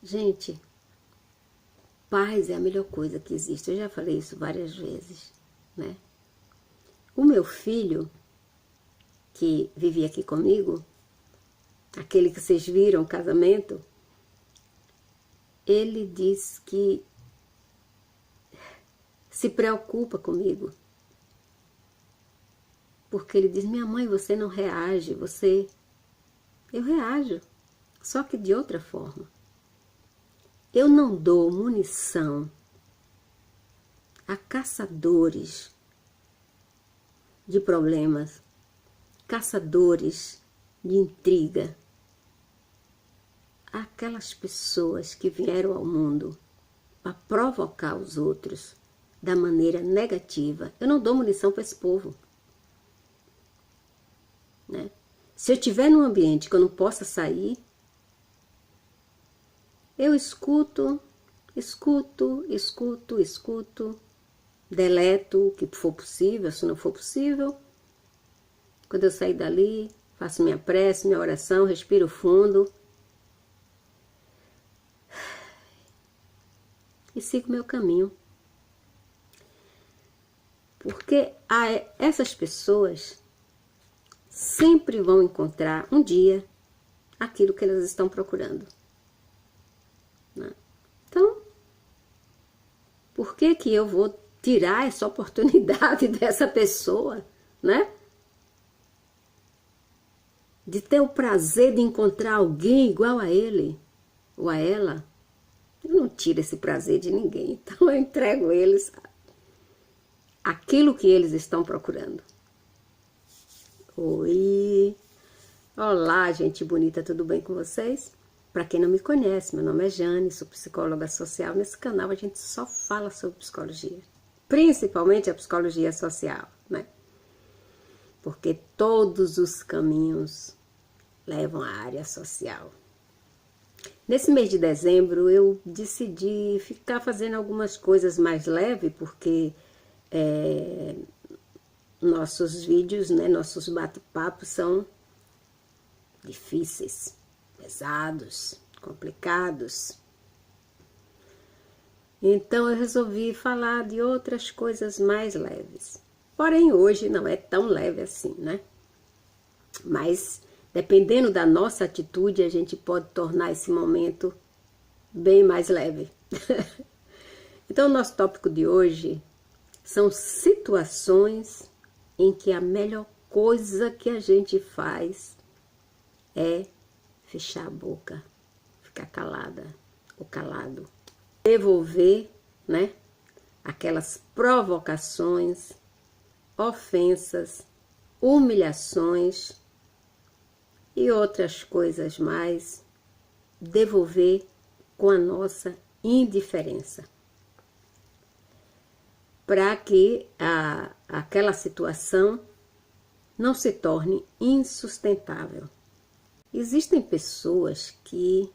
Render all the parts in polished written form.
Gente, paz é a melhor coisa que existe. Eu já falei isso várias vezes, né? O meu filho, que vivia aqui comigo, aquele que vocês viram, o casamento, ele diz que se preocupa comigo. Porque ele diz, minha mãe, você não reage, você... Eu reajo, só que de outra forma. Eu não dou munição a caçadores de problemas, caçadores de intriga, aquelas pessoas que vieram ao mundo para provocar os outros da maneira negativa. Eu não dou munição para esse povo, né? Se eu estiver num ambiente que eu não possa sair, eu escuto, deleto o que for possível, se não for possível. Quando eu sair dali, faço minha prece, minha oração, respiro fundo e sigo meu caminho. Porque essas pessoas sempre vão encontrar um dia aquilo que elas estão procurando, né? Então, por que que eu vou tirar essa oportunidade dessa pessoa, né? De ter o prazer de encontrar alguém igual a ele ou a ela? Eu não tiro esse prazer de ninguém, então eu entrego eles aquilo que eles estão procurando. Oi! Olá, gente bonita, tudo bem com vocês? Para quem não me conhece, meu nome é Jane, sou psicóloga social. Nesse canal a gente só fala sobre psicologia, principalmente a psicologia social, né? Porque todos os caminhos levam à área social. Nesse mês de dezembro eu decidi ficar fazendo algumas coisas mais leves, porque nossos vídeos, né, nossos bate-papos são difíceis, pesados, complicados. Então eu resolvi falar de outras coisas mais leves. Porém hoje não é tão leve assim, né? Mas dependendo da nossa atitude, a gente pode tornar esse momento bem mais leve. Então o nosso tópico de hoje são situações em que a melhor coisa que a gente faz é fechar a boca, ficar calada ou calado. Devolver, né, aquelas provocações, ofensas, humilhações e outras coisas mais, devolver com a nossa indiferença, para que aquela situação não se torne insustentável. Existem pessoas que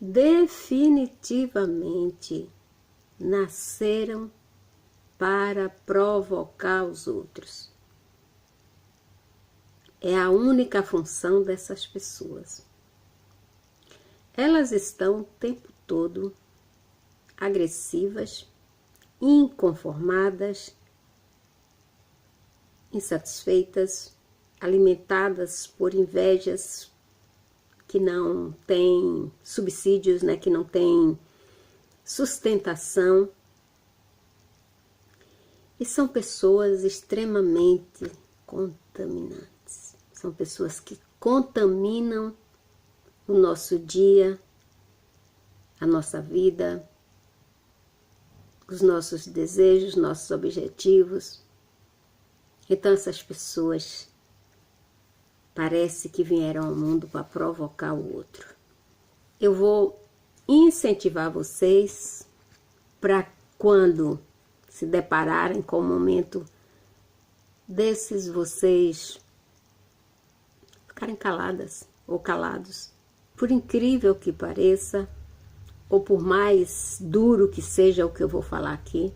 definitivamente nasceram para provocar os outros. É a única função dessas pessoas. Elas estão o tempo todo agressivas, inconformadas, insatisfeitas, alimentadas por invejas que não têm subsídios, né, que não têm sustentação. E são pessoas extremamente contaminantes. São pessoas que contaminam o nosso dia, a nossa vida, os nossos desejos, nossos objetivos. Então essas pessoas parece que vieram ao mundo para provocar o outro. Eu vou incentivar vocês para quando se depararem com um momento desses, vocês ficarem caladas ou calados. Por incrível que pareça, ou por mais duro que seja o que eu vou falar aqui,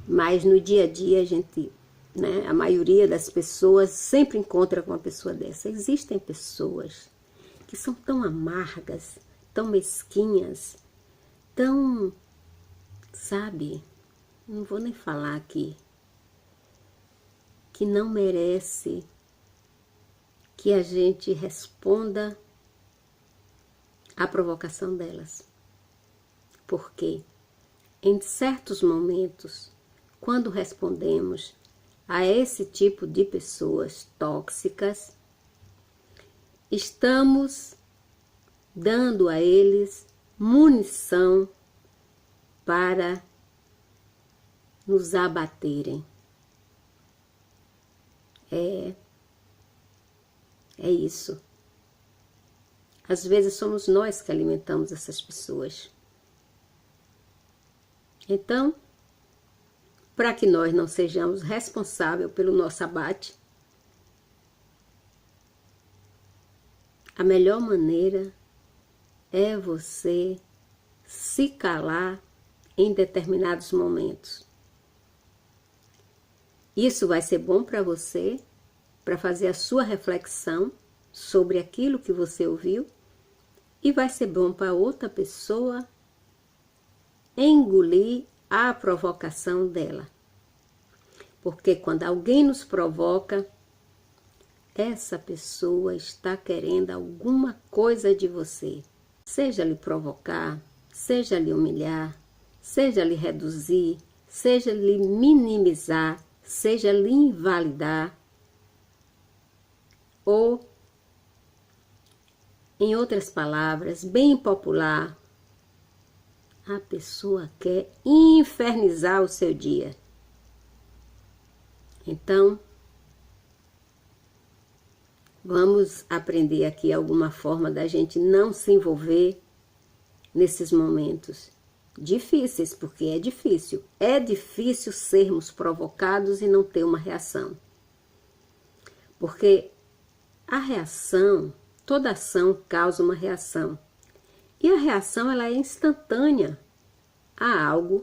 mas no dia a dia a gente, né, a maioria das pessoas sempre encontra com uma pessoa dessa. Existem pessoas que são tão amargas, tão mesquinhas, tão, sabe, não vou nem falar aqui, que não merece que a gente responda à provocação delas. Porque em certos momentos, quando respondemos a esse tipo de pessoas tóxicas, estamos dando a eles munição para nos abaterem. É isso. Às vezes somos nós que alimentamos essas pessoas. Então, para que nós não sejamos responsáveis pelo nosso abate, a melhor maneira é você se calar em determinados momentos. Isso vai ser bom para você, para fazer a sua reflexão sobre aquilo que você ouviu, e vai ser bom para outra pessoa engolir a provocação dela. Porque quando alguém nos provoca, essa pessoa está querendo alguma coisa de você. Seja lhe provocar, seja lhe humilhar, seja lhe reduzir, seja lhe minimizar, seja lhe invalidar, ou, em outras palavras, bem popular, a pessoa quer infernizar o seu dia. Então, vamos aprender aqui alguma forma da gente não se envolver nesses momentos difíceis, porque é difícil. É difícil sermos provocados e não ter uma reação. Porque a reação, toda ação causa uma reação. E a reação ela é instantânea a algo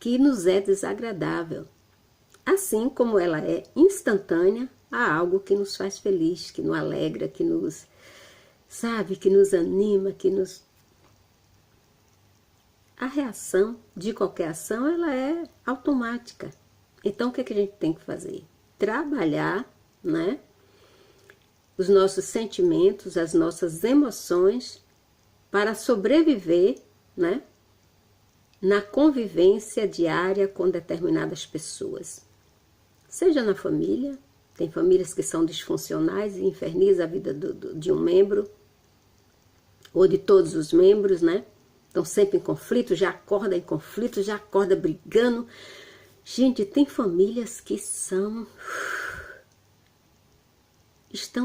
que nos é desagradável. Assim como ela é instantânea a algo que nos faz feliz, que nos alegra, que nos, sabe, que nos anima, que nos... A reação de qualquer ação, ela é automática. Então, o que a gente tem que fazer? Trabalhar, né, os nossos sentimentos, as nossas emoções, para sobreviver, né, na convivência diária com determinadas pessoas. Seja na família, tem famílias que são disfuncionais e infernizam a vida de um membro, ou de todos os membros, né? Estão sempre em conflito, já acorda em conflito, já acorda brigando. Gente, tem famílias que estão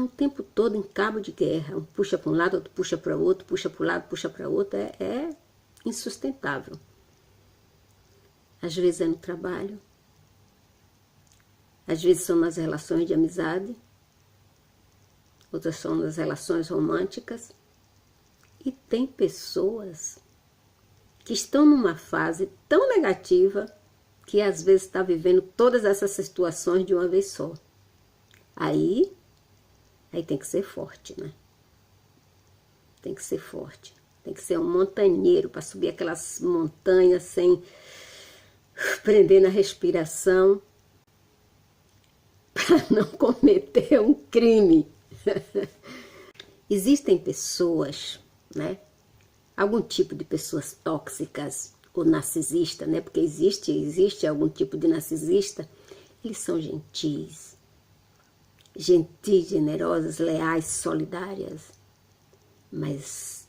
o tempo todo em cabo de guerra. Um puxa para um lado, outro puxa para o outro, puxa para o lado, puxa para o outro. É insustentável. Às vezes é no trabalho, às vezes são nas relações de amizade, outras são nas relações românticas. E tem pessoas que estão numa fase tão negativa que às vezes está vivendo todas essas situações de uma vez só. Aí tem que ser forte, né? Tem que ser forte. Tem que ser um montanheiro para subir aquelas montanhas sem prender na respiração, para não cometer um crime. Existem pessoas, né? Algum tipo de pessoas tóxicas ou narcisistas, né? Porque existe algum tipo de narcisista. Eles são gentis, generosas, leais, solidárias, mas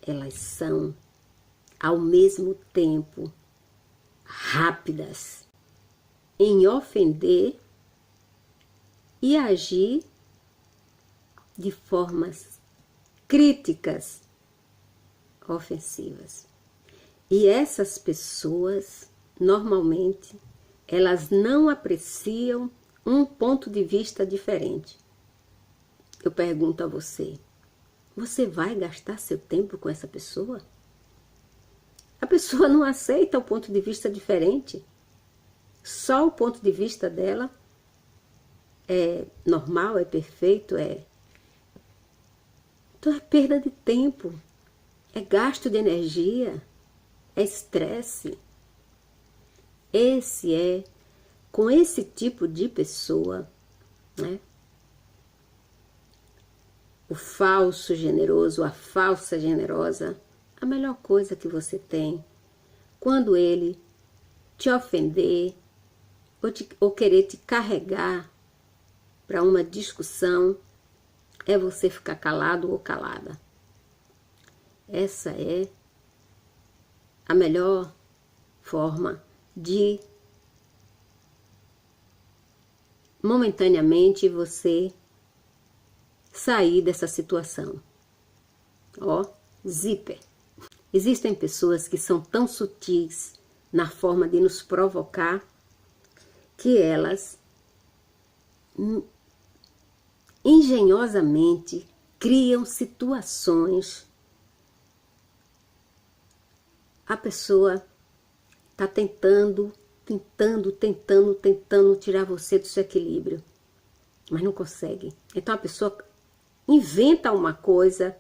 elas são, ao mesmo tempo, rápidas em ofender e agir de formas críticas, ofensivas. E essas pessoas, normalmente, elas não apreciam um ponto de vista diferente. Eu pergunto a você, você vai gastar seu tempo com essa pessoa? A pessoa não aceita o ponto de vista diferente. Só o ponto de vista dela é normal, é perfeito, é Então é perda de tempo, é gasto de energia, é estresse. Com esse tipo de pessoa, né? O falso generoso, a falsa generosa, a melhor coisa que você tem, quando ele te ofender ou querer te carregar para uma discussão, é você ficar calado ou calada. Essa é a melhor forma de momentaneamente você sair dessa situação. Ó, zíper. Existem pessoas que são tão sutis na forma de nos provocar que elas engenhosamente criam situações. A pessoa está tentando tirar você do seu equilíbrio, mas não consegue. Então a pessoa inventa uma coisa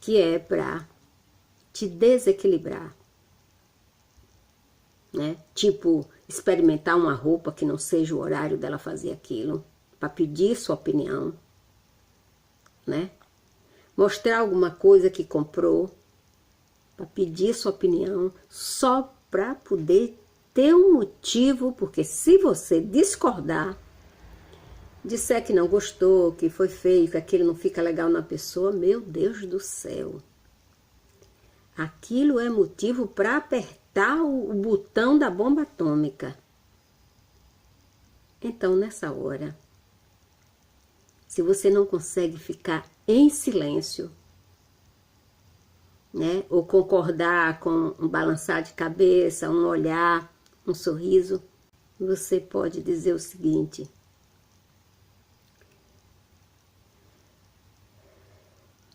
que é para te desequilibrar, né? Tipo, experimentar uma roupa que não seja o horário dela fazer aquilo, para pedir sua opinião, né? Mostrar alguma coisa que comprou, para pedir sua opinião, só para poder ter um motivo, porque se você discordar, disser que não gostou, que foi feio, que aquilo não fica legal na pessoa, meu Deus do céu. Aquilo é motivo para apertar o botão da bomba atômica. Então, nessa hora, se você não consegue ficar em silêncio, né, ou concordar com um balançar de cabeça, um olhar, um sorriso, você pode dizer o seguinte: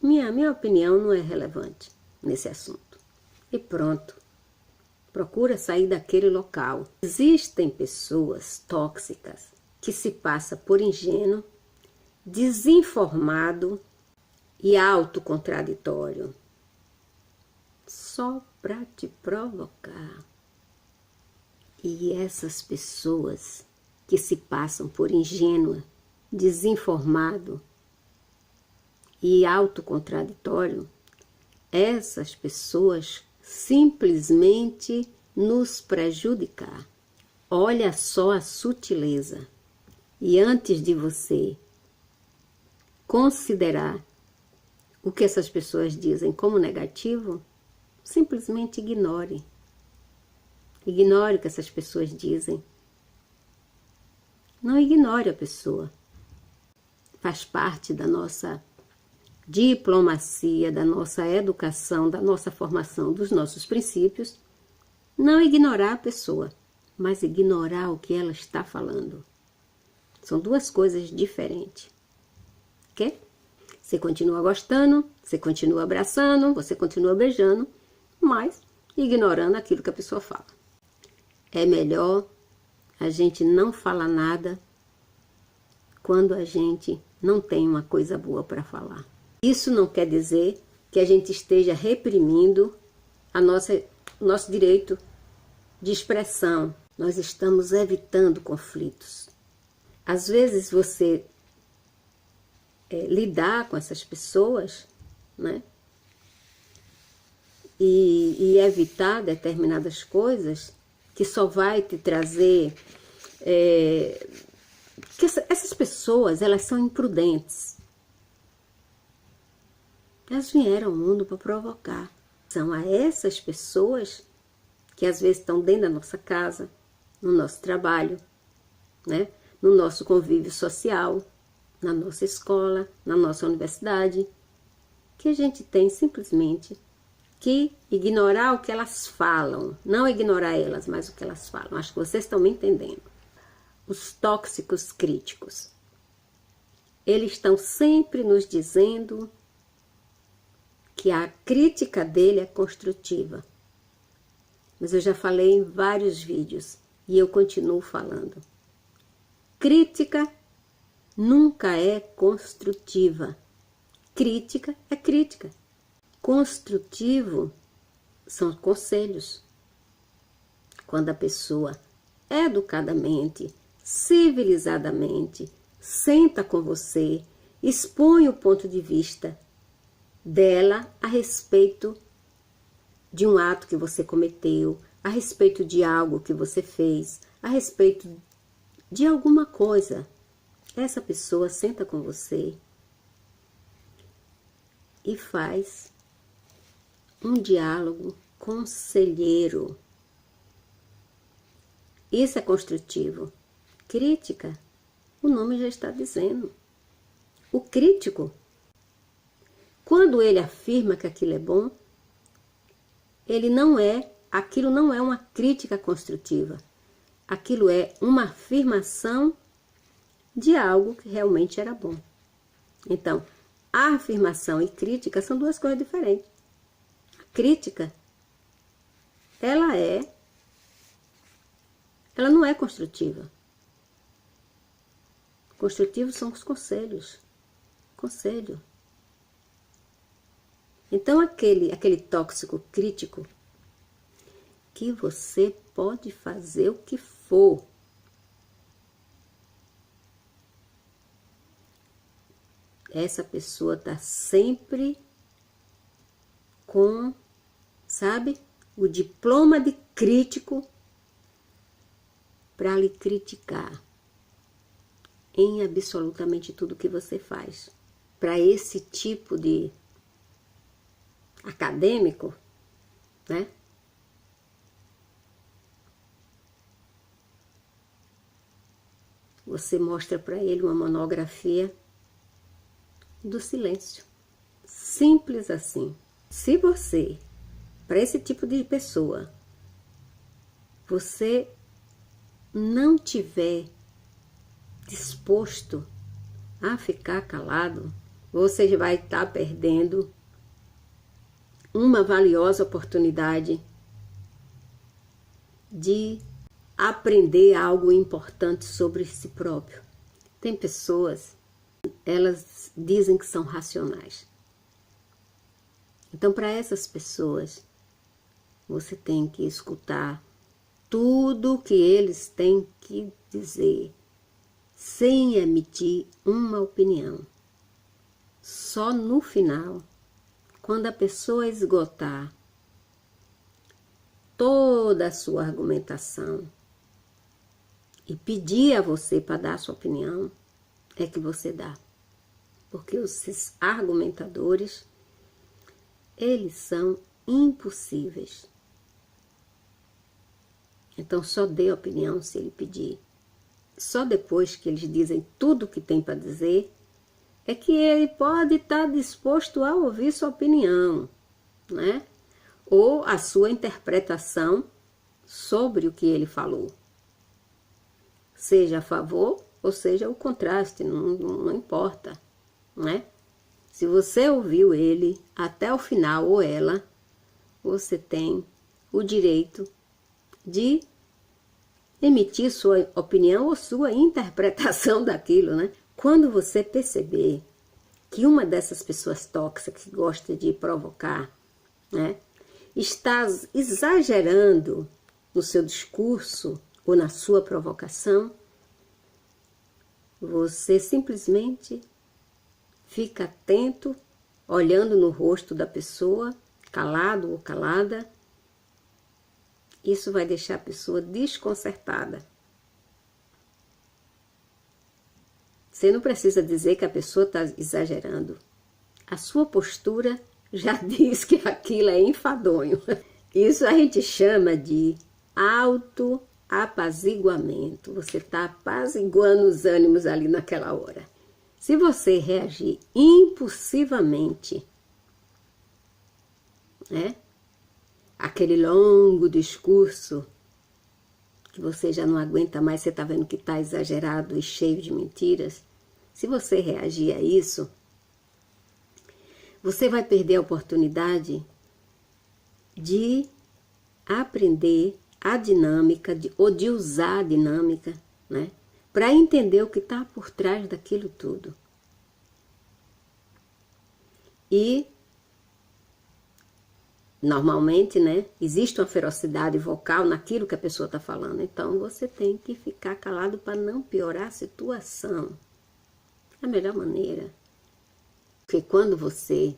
minha opinião não é relevante nesse assunto. E pronto. Procura sair daquele local. Existem pessoas tóxicas que se passam por ingênuo, desinformado e autocontraditório, só para te provocar. E essas pessoas que se passam por ingênua, desinformado e autocontraditório, essas pessoas simplesmente nos prejudicar. Olha só a sutileza. E antes de você considerar o que essas pessoas dizem como negativo, simplesmente ignore. Ignore o que essas pessoas dizem. Não ignore a pessoa. Faz parte da nossa diplomacia, da nossa educação, da nossa formação, dos nossos princípios. Não ignorar a pessoa, mas ignorar o que ela está falando. São duas coisas diferentes. Ok? Você continua gostando, você continua abraçando, você continua beijando, mas ignorando aquilo que a pessoa fala. É melhor a gente não falar nada quando a gente não tem uma coisa boa para falar. Isso não quer dizer que a gente esteja reprimindo nosso direito de expressão. Nós estamos evitando conflitos. Às vezes você lidar com essas pessoas, né? E evitar determinadas coisas que só vai te trazer... que essas pessoas, elas são imprudentes. Elas vieram ao mundo para provocar. São a essas pessoas que às vezes estão dentro da nossa casa, no nosso trabalho, né? No nosso convívio social, na nossa escola, na nossa universidade, que a gente tem simplesmente que ignorar o que elas falam. Não ignorar elas, mas o que elas falam. Acho que vocês estão me entendendo. Os tóxicos críticos. Eles estão sempre nos dizendo que a crítica dele é construtiva. Mas eu já falei em vários vídeos e eu continuo falando. Crítica nunca é construtiva. Crítica é crítica. Construtivo são conselhos. Quando a pessoa educadamente, civilizadamente, senta com você, expõe o ponto de vista dela a respeito de um ato que você cometeu, a respeito de algo que você fez, a respeito de alguma coisa. Essa pessoa senta com você e faz um diálogo conselheiro. Isso é construtivo. Crítica, o nome já está dizendo. O crítico, quando ele afirma que aquilo é bom, aquilo não é uma crítica construtiva. Aquilo é uma afirmação de algo que realmente era bom. Então, a afirmação e crítica são duas coisas diferentes. A crítica, ela não é construtiva. Construtivos são os conselhos. Conselho. Então, aquele tóxico crítico, que você pode fazer o que for. Essa pessoa está sempre com, sabe, o diploma de crítico para lhe criticar em absolutamente tudo que você faz. Para esse tipo de acadêmico, né? Você mostra para ele uma monografia do silêncio. Simples assim. Se você, para esse tipo de pessoa, você não tiver disposto a ficar calado, você vai estar perdendo uma valiosa oportunidade de aprender algo importante sobre si próprio. Tem pessoas, elas dizem que são racionais. Então, para essas pessoas, você tem que escutar tudo o que eles têm que dizer, sem emitir uma opinião. Só no final, quando a pessoa esgotar toda a sua argumentação e pedir a você para dar a sua opinião, é que você dá. Porque os argumentadores, eles são impossíveis. Então, só dê opinião se ele pedir. Só depois que eles dizem tudo o que tem para dizer, é que ele pode estar disposto a ouvir sua opinião, né? Ou a sua interpretação sobre o que ele falou. Seja a favor ou seja o contraste, não importa, né? Se você ouviu ele até o final ou ela, você tem o direito de emitir sua opinião ou sua interpretação daquilo, né? Quando você perceber que uma dessas pessoas tóxicas que gosta de provocar, né, está exagerando no seu discurso ou na sua provocação, você simplesmente fica atento, olhando no rosto da pessoa, calado ou calada. Isso vai deixar a pessoa desconcertada. Você não precisa dizer que a pessoa está exagerando. A sua postura já diz que aquilo é enfadonho. Isso a gente chama de autoapaziguamento. Você está apaziguando os ânimos ali naquela hora. Se você reagir impulsivamente, né? Aquele longo discurso que você já não aguenta mais, você está vendo que está exagerado e cheio de mentiras. Se você reagir a isso, você vai perder a oportunidade de aprender a dinâmica, ou de usar a dinâmica, né? Para entender o que está por trás daquilo tudo. E normalmente, né, existe uma ferocidade vocal naquilo que a pessoa está falando. Então, você tem que ficar calado para não piorar a situação. É a melhor maneira. Porque quando você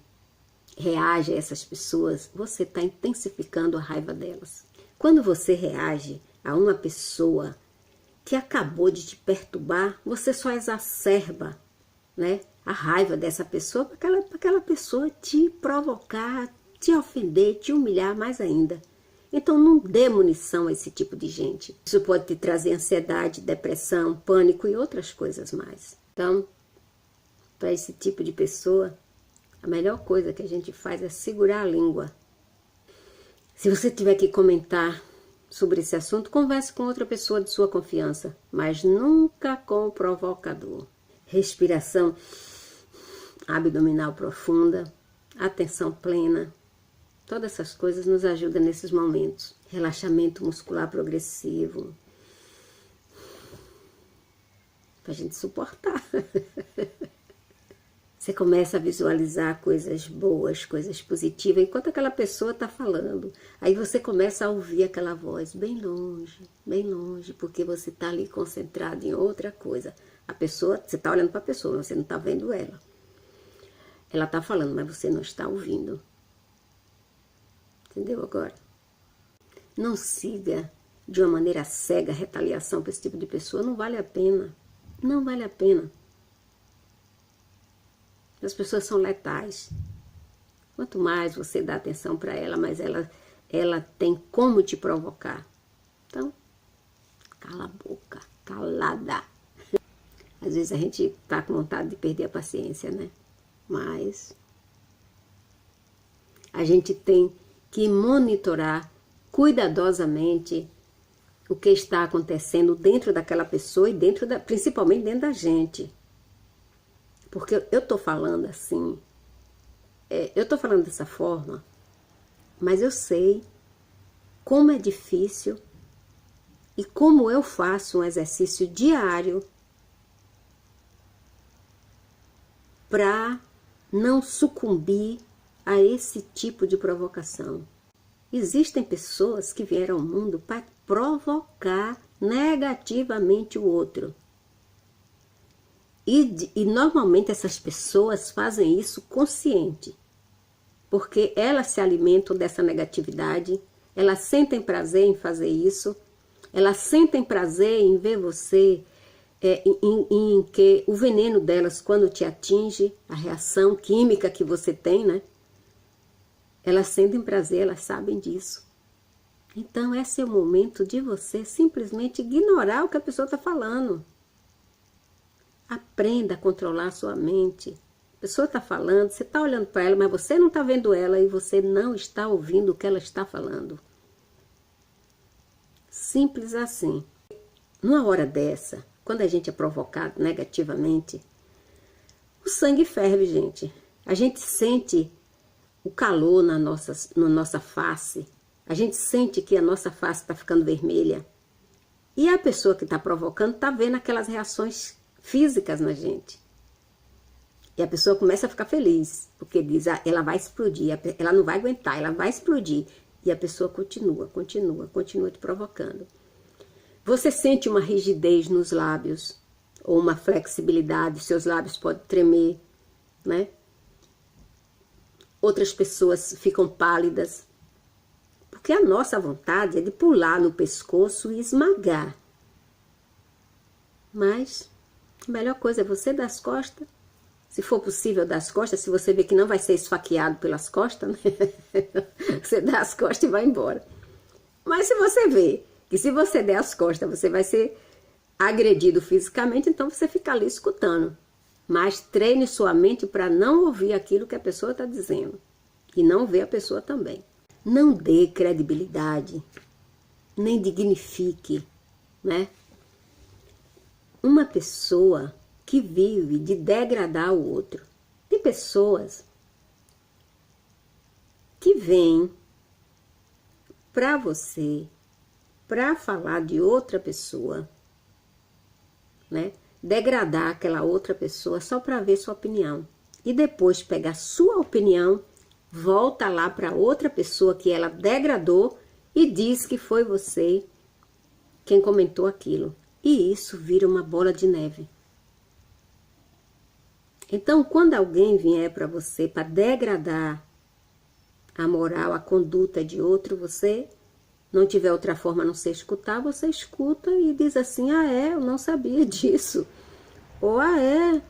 reage a essas pessoas, você está intensificando a raiva delas. Quando você reage a uma pessoa que acabou de te perturbar, você só exacerba, né, a raiva dessa pessoa para aquela pessoa te provocar, te ofender, te humilhar mais ainda. Então não dê munição a esse tipo de gente. Isso pode te trazer ansiedade, depressão, pânico e outras coisas mais. Então, para esse tipo de pessoa, a melhor coisa que a gente faz é segurar a língua. Se você tiver que comentar sobre esse assunto, converse com outra pessoa de sua confiança, mas nunca com o provocador. Respiração abdominal profunda, atenção plena, todas essas coisas nos ajudam nesses momentos. Relaxamento muscular progressivo, para a gente suportar. Você começa a visualizar coisas boas, coisas positivas, enquanto aquela pessoa está falando. Aí você começa a ouvir aquela voz bem longe, porque você está ali concentrado em outra coisa. A pessoa, você está olhando para a pessoa, você não está vendo ela. Ela está falando, mas você não está ouvindo. Entendeu agora? Não siga de uma maneira cega a retaliação para esse tipo de pessoa, não vale a pena. Não vale a pena. As pessoas são letais. Quanto mais você dá atenção para ela, mais ela tem como te provocar. Então, cala a boca, calada. Às vezes a gente tá com vontade de perder a paciência, né? Mas a gente tem que monitorar cuidadosamente o que está acontecendo dentro daquela pessoa e principalmente dentro da gente. Porque eu tô falando assim, eu tô falando dessa forma, mas eu sei como é difícil e como eu faço um exercício diário para não sucumbir a esse tipo de provocação. Existem pessoas que vieram ao mundo para provocar negativamente o outro. E normalmente essas pessoas fazem isso consciente, porque elas se alimentam dessa negatividade, elas sentem prazer em fazer isso, elas sentem prazer em ver você, em que o veneno delas, quando te atinge, a reação química que você tem, né? Elas sentem prazer, elas sabem disso. Então esse é o momento de você simplesmente ignorar o que a pessoa está falando. Aprenda a controlar a sua mente. A pessoa está falando, você está olhando para ela, mas você não está vendo ela e você não está ouvindo o que ela está falando. Simples assim. Numa hora dessa, quando a gente é provocado negativamente, o sangue ferve, gente. A gente sente o calor na nossa face. A gente sente que a nossa face está ficando vermelha. E a pessoa que está provocando está vendo aquelas reações físicas na gente. E a pessoa começa a ficar feliz, porque diz, ela vai explodir, ela não vai aguentar, ela vai explodir. E a pessoa continua te provocando. Você sente uma rigidez nos lábios, ou uma flexibilidade, seus lábios podem tremer, né? Outras pessoas ficam pálidas, porque a nossa vontade é de pular no pescoço e esmagar. Mas a melhor coisa é você dar as costas. Se for possível dar as costas, se você vê que não vai ser esfaqueado pelas costas, né? Você dá as costas e vai embora. Mas se você vê que se você der as costas, você vai ser agredido fisicamente, então você fica ali escutando. Mas treine sua mente para não ouvir aquilo que a pessoa está dizendo. E não ver a pessoa também. Não dê credibilidade, nem dignifique, né? Uma pessoa que vive de degradar o outro. Tem pessoas que vêm para você, para falar de outra pessoa, né? Degradar aquela outra pessoa só para ver sua opinião. e depois pega a sua opinião, volta lá para outra pessoa que ela degradou e diz que foi você quem comentou aquilo. E isso vira uma bola de neve. Então, quando alguém vier para você para degradar a moral, a conduta de outro, você não tiver outra forma a não ser escutar, você escuta e diz assim, ah é, eu não sabia disso. Ou ah é.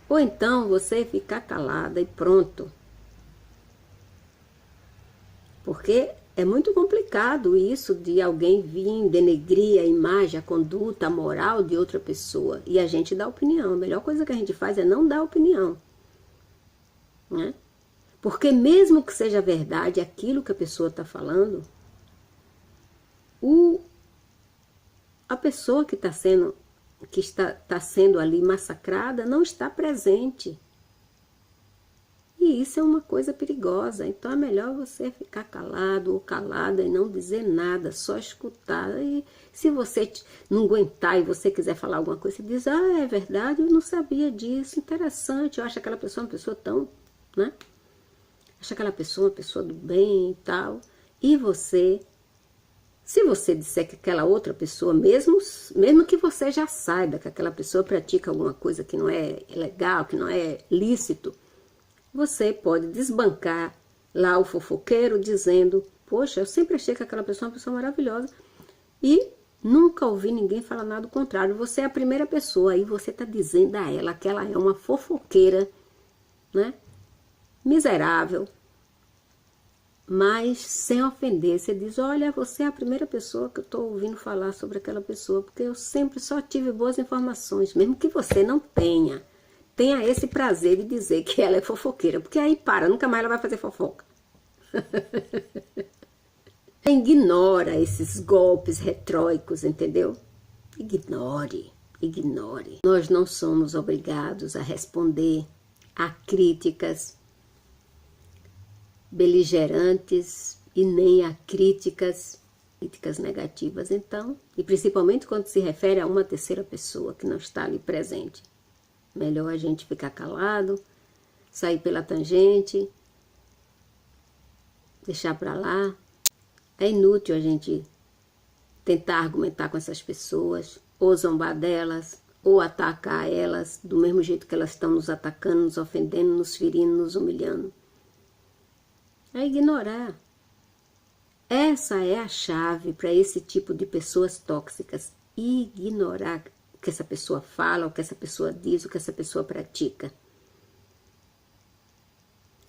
Ou então você ficar calada e pronto. Porque é muito complicado isso de alguém vir denegrir a imagem, a conduta, a moral de outra pessoa. E a gente dá opinião. A melhor coisa que a gente faz é não dar opinião. Né? Porque mesmo que seja verdade aquilo que a pessoa está falando, a pessoa que está sendo ali massacrada não está presente. E isso é uma coisa perigosa. Então é melhor você ficar calado ou calada e não dizer nada, só escutar. E se você não aguentar e você quiser falar alguma coisa, você diz, ah, é verdade, eu não sabia disso, interessante, eu acho aquela pessoa uma pessoa tão, né? Acho aquela pessoa uma pessoa do bem e tal. E você, se você disser que aquela outra pessoa, mesmo que você já saiba que aquela pessoa pratica alguma coisa que não é legal, que não é lícito, você pode desbancar lá o fofoqueiro dizendo, poxa, eu sempre achei que aquela pessoa é uma pessoa maravilhosa e nunca ouvi ninguém falar nada do contrário. Você é a primeira pessoa, aí você está dizendo a ela que ela é uma fofoqueira, né? Miserável, mas sem ofender. Você diz, olha, você é a primeira pessoa que eu estou ouvindo falar sobre aquela pessoa, porque eu sempre só tive boas informações, mesmo que você não tenha esse prazer de dizer que ela é fofoqueira, porque aí nunca mais ela vai fazer fofoca. Ignora esses golpes retróicos, entendeu? Ignore. Nós não somos obrigados a responder a críticas beligerantes e nem a críticas negativas, então, e principalmente quando se refere a uma terceira pessoa que não está ali presente. Melhor a gente ficar calado, sair pela tangente, deixar para lá. É inútil a gente tentar argumentar com essas pessoas, ou zombar delas, ou atacar elas do mesmo jeito que elas estão nos atacando, nos ofendendo, nos ferindo, nos humilhando. É ignorar. Essa é a chave para esse tipo de pessoas tóxicas. Ignorar o que essa pessoa fala, o que essa pessoa diz, o que essa pessoa pratica.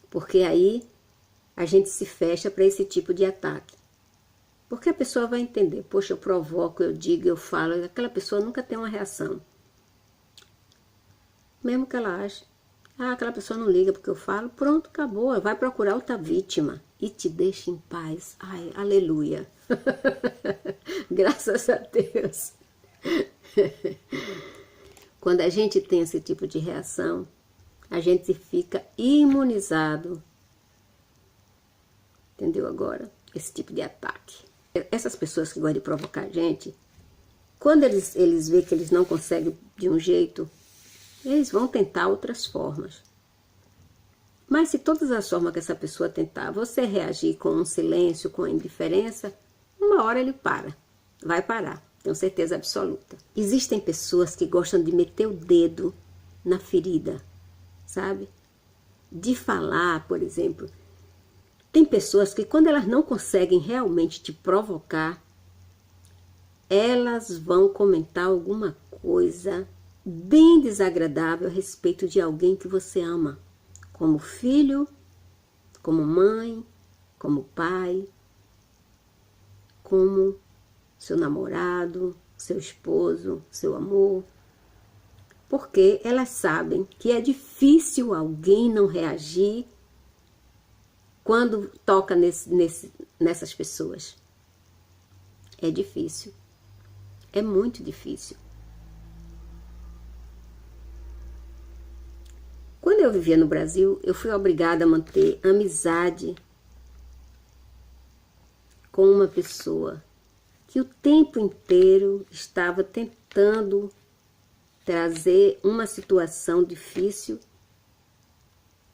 Porque aí a gente se fecha para esse tipo de ataque. Porque a pessoa vai entender, poxa, eu provoco, eu digo, eu falo, e aquela pessoa nunca tem uma reação. Mesmo que ela ache, aquela pessoa não liga porque eu falo, pronto, acabou, vai procurar outra vítima e te deixa em paz. Ai, aleluia. Graças a Deus. Quando a gente tem esse tipo de reação, a gente fica imunizado. Entendeu agora? Esse tipo de ataque. Essas pessoas que gostam de provocar a gente, quando eles veem que eles não conseguem de um jeito, eles vão tentar outras formas. Mas se todas as formas que essa pessoa tentar, você reagir com um silêncio, com a indiferença, uma hora ele para. Vai parar, tenho certeza absoluta. Existem pessoas que gostam de meter o dedo na ferida, sabe? De falar, por exemplo. Tem pessoas que quando elas não conseguem realmente te provocar, elas vão comentar alguma coisa bem desagradável a respeito de alguém que você ama. Como filho, como mãe, como pai, como seu namorado, seu esposo, seu amor. Porque elas sabem que é difícil alguém não reagir quando toca nessas pessoas. É difícil. É muito difícil. Quando eu vivia no Brasil, eu fui obrigada a manter amizade com uma pessoa que o tempo inteiro estava tentando trazer uma situação difícil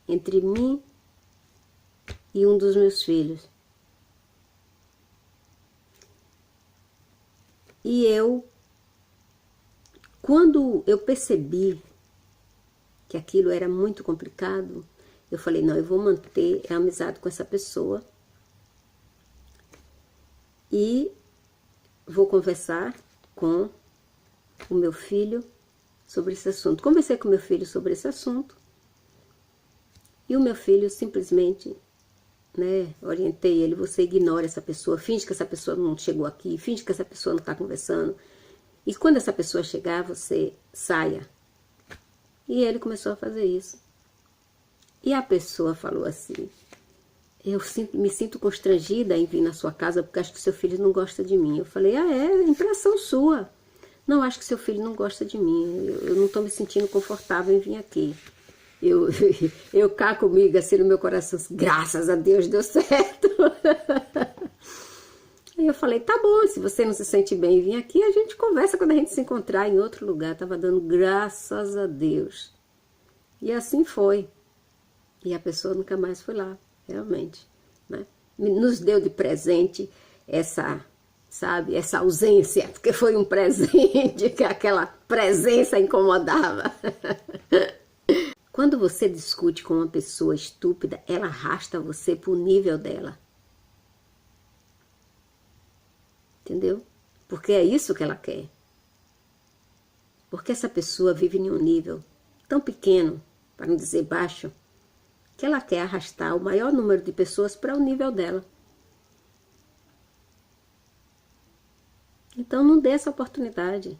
entre mim e um dos meus filhos. E quando eu percebi que aquilo era muito complicado, eu falei, não, eu vou manter a amizade com essa pessoa e vou conversar com o meu filho sobre esse assunto. Conversei com meu filho sobre esse assunto e o meu filho simplesmente, né, orientei ele, você ignora essa pessoa, finge que essa pessoa não chegou aqui, finge que essa pessoa não está conversando. E quando essa pessoa chegar, você saia. E ele começou a fazer isso. E a pessoa falou assim, me sinto constrangida em vir na sua casa porque acho que seu filho não gosta de mim. Eu falei, é impressão sua. Não, acho que seu filho não gosta de mim, eu não estou me sentindo confortável em vir aqui. Eu cá comigo, assim no meu coração, graças a Deus deu certo. Aí eu falei, tá bom, se você não se sente bem em vir aqui, a gente conversa quando a gente se encontrar em outro lugar. Tava dando graças a Deus. E assim foi. E a pessoa nunca mais foi lá, realmente, né? Nos deu de presente essa ausência, porque foi um presente, que aquela presença incomodava. Quando você discute com uma pessoa estúpida, ela arrasta você pro nível dela. Entendeu? Porque é isso que ela quer. Porque essa pessoa vive em um nível tão pequeno, para não dizer baixo, que ela quer arrastar o maior número de pessoas para o nível dela. Então não dê essa oportunidade.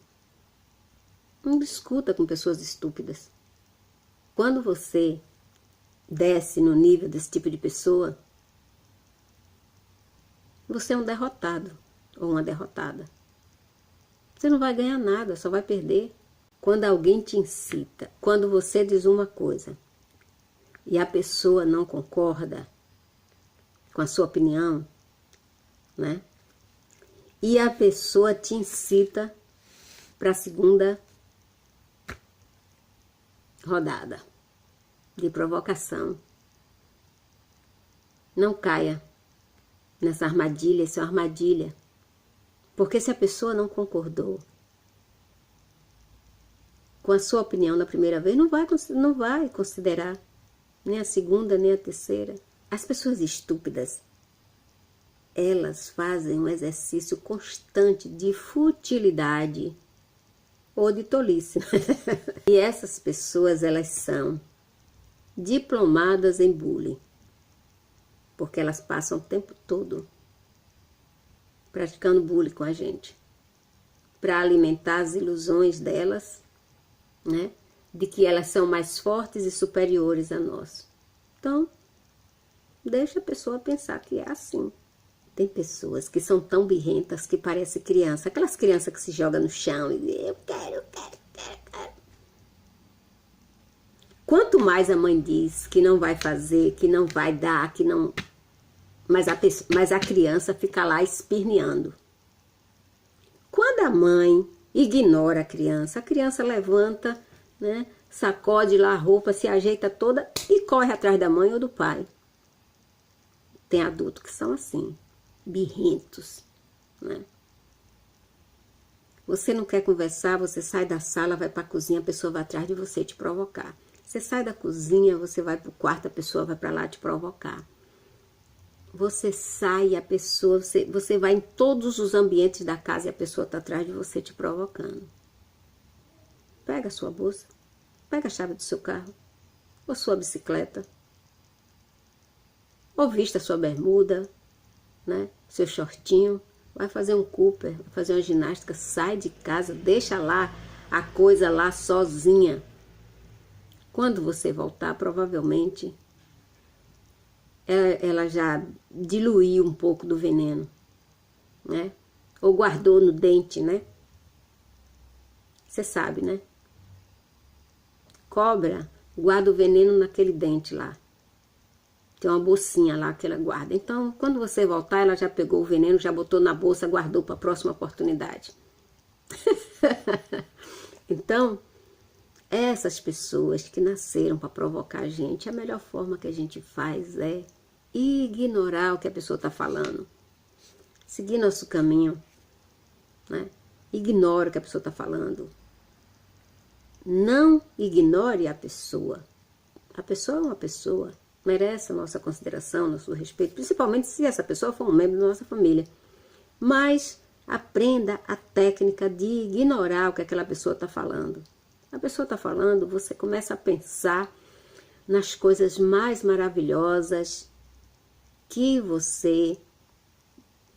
Não discuta com pessoas estúpidas. Quando você desce no nível desse tipo de pessoa, você é um derrotado ou uma derrotada. Você não vai ganhar nada, só vai perder. Quando alguém te incita, quando você diz uma coisa e a pessoa não concorda com a sua opinião, né? E a pessoa te incita para a segunda rodada de provocação. Não caia nessa armadilha, isso é uma armadilha. Porque se a pessoa não concordou com a sua opinião na primeira vez, não vai considerar nem a segunda, nem a terceira. As pessoas estúpidas, elas fazem um exercício constante de futilidade ou de tolice. E essas pessoas, elas são diplomadas em bullying, porque elas passam o tempo todo praticando bullying com a gente, para alimentar as ilusões delas, né, de que elas são mais fortes e superiores a nós. Então, deixa a pessoa pensar que é assim. Tem pessoas que são tão birrentas que parecem criança, aquelas crianças que se jogam no chão e dizem, eu quero. Quanto mais a mãe diz que não vai fazer, que não vai dar, que não... Mas a criança fica lá esperneando. Quando a mãe ignora a criança levanta, né, sacode lá a roupa, se ajeita toda e corre atrás da mãe ou do pai. Tem adultos que são assim, birrentos, né? Você não quer conversar, você sai da sala, vai para a cozinha, a pessoa vai atrás de você te provocar. Você sai da cozinha, você vai para o quarto, a pessoa vai para lá te provocar. Você sai, a pessoa, você vai em todos os ambientes da casa e a pessoa está atrás de você te provocando. Pega a sua bolsa, pega a chave do seu carro, ou sua bicicleta, ou vista sua bermuda, né, seu shortinho, vai fazer um Cooper, vai fazer uma ginástica, sai de casa, deixa lá a coisa lá sozinha. Quando você voltar, provavelmente ela já diluiu um pouco do veneno, né? Ou guardou no dente, né? Você sabe, né? Cobra guarda o veneno naquele dente lá. Tem uma bolsinha lá que ela guarda. Então, quando você voltar, ela já pegou o veneno, já botou na bolsa, guardou para a próxima oportunidade. Então, essas pessoas que nasceram para provocar a gente, a melhor forma que a gente faz é ignorar o que a pessoa está falando. Seguir nosso caminho, né? Ignore o que a pessoa está falando. Não ignore a pessoa. A pessoa é uma pessoa, merece a nossa consideração, nosso respeito, principalmente se essa pessoa for um membro da nossa família. Mas aprenda a técnica de ignorar o que aquela pessoa está falando. A pessoa está falando, você começa a pensar nas coisas mais maravilhosas que você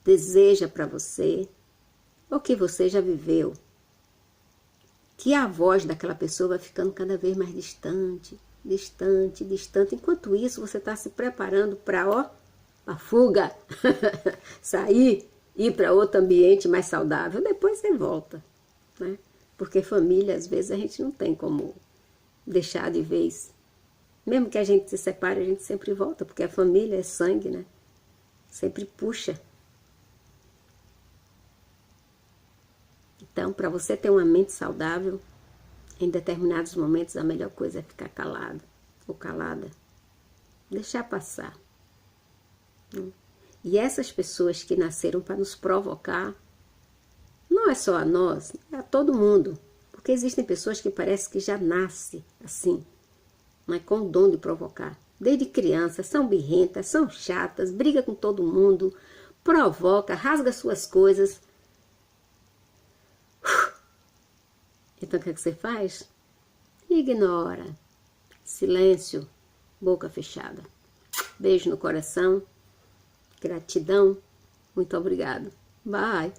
deseja para você, ou que você já viveu. Que a voz daquela pessoa vai ficando cada vez mais distante, distante, distante. Enquanto isso, você está se preparando para a fuga, sair, ir para outro ambiente mais saudável. Depois você volta, né? Porque família, às vezes, a gente não tem como deixar de vez. Mesmo que a gente se separe, a gente sempre volta, porque a família é sangue, né? Sempre puxa. Então, para você ter uma mente saudável, em determinados momentos a melhor coisa é ficar calado ou calada. Deixar passar. E essas pessoas que nasceram para nos provocar, não é só a nós, é a todo mundo. Porque existem pessoas que parece que já nascem assim, mas com o dom de provocar. Desde criança, são birrentas, são chatas, briga com todo mundo, provoca, rasga suas coisas. Então o que você faz? Ignora. Silêncio, boca fechada. Beijo no coração. Gratidão. Muito obrigado. Bye.